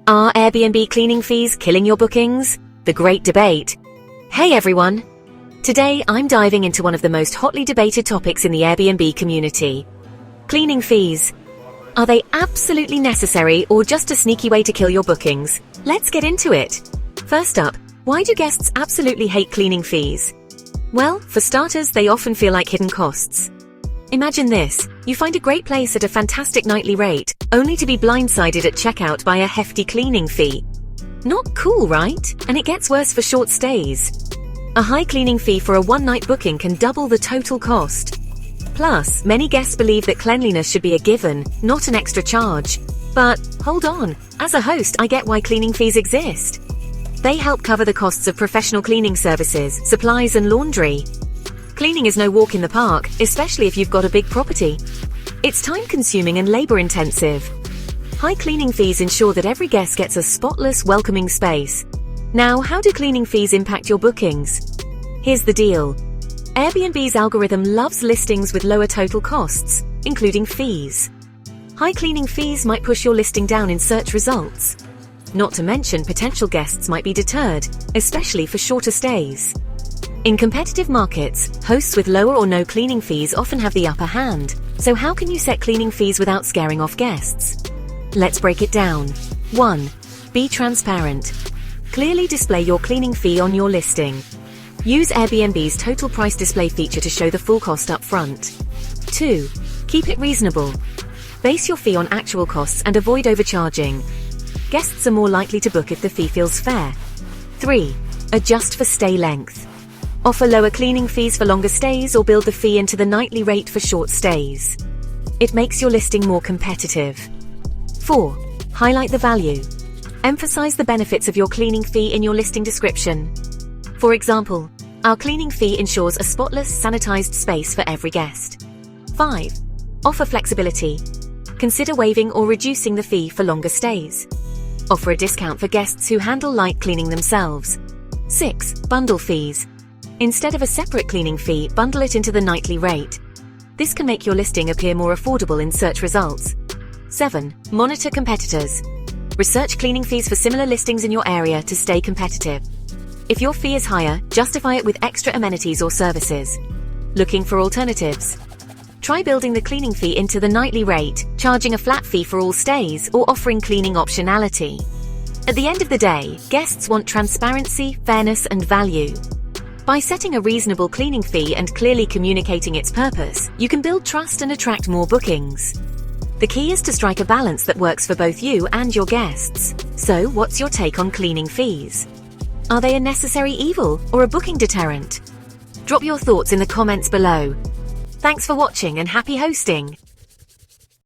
Are Airbnb cleaning fees killing your bookings? The great debate. Hey everyone! Today I'm diving into one of the most hotly debated topics in the Airbnb community. Cleaning fees. Are they absolutely necessary or just a sneaky way to kill your bookings? Let's get into it. First up, why do guests absolutely hate cleaning fees? Well, for starters, they often feel like hidden costs. Imagine this, you find a great place at a fantastic nightly rate, only to be blindsided at checkout by a hefty cleaning fee. Not cool, right? And it gets worse for short stays. A high cleaning fee for a one-night booking can double the total cost. Plus, many guests believe that cleanliness should be a given, not an extra charge. But, hold on, as a host I get why cleaning fees exist. They help cover the costs of professional cleaning services, supplies and laundry. Cleaning is no walk in the park, especially if you've got a big property. It's time-consuming and labor-intensive. High cleaning fees ensure that every guest gets a spotless, welcoming space. Now, how do cleaning fees impact your bookings? Here's the deal. Airbnb's algorithm loves listings with lower total costs, including fees. High cleaning fees might push your listing down in search results. Not to mention, potential guests might be deterred, especially for shorter stays. In competitive markets, hosts with lower or no cleaning fees often have the upper hand. So how can you set cleaning fees without scaring off guests? Let's break it down. 1. Be transparent. Clearly display your cleaning fee on your listing. Use Airbnb's total price display feature to show the full cost up front. 2. Keep it reasonable. Base your fee on actual costs and avoid overcharging. Guests are more likely to book if the fee feels fair. 3. Adjust for stay length. Offer lower cleaning fees for longer stays or build the fee into the nightly rate for short stays. It makes your listing more competitive. 4. Highlight the value. Emphasize the benefits of your cleaning fee in your listing description. For example, our cleaning fee ensures a spotless, sanitized space for every guest. 5. Offer flexibility. Consider waiving or reducing the fee for longer stays. Offer a discount for guests who handle light cleaning themselves. 6. Bundle fees. Instead of a separate cleaning fee, bundle it into the nightly rate. This can make your listing appear more affordable in search results. 7. Monitor competitors. Research cleaning fees for similar listings in your area to stay competitive. If your fee is higher, justify it with extra amenities or services. Looking for alternatives? Try building the cleaning fee into the nightly rate, charging a flat fee for all stays, or offering cleaning optionality. At the end of the day, guests want transparency, fairness, and value. By setting a reasonable cleaning fee and clearly communicating its purpose, you can build trust and attract more bookings. The key is to strike a balance that works for both you and your guests. So, what's your take on cleaning fees? Are they a necessary evil or a booking deterrent? Drop your thoughts in the comments below. Thanks for watching and happy hosting!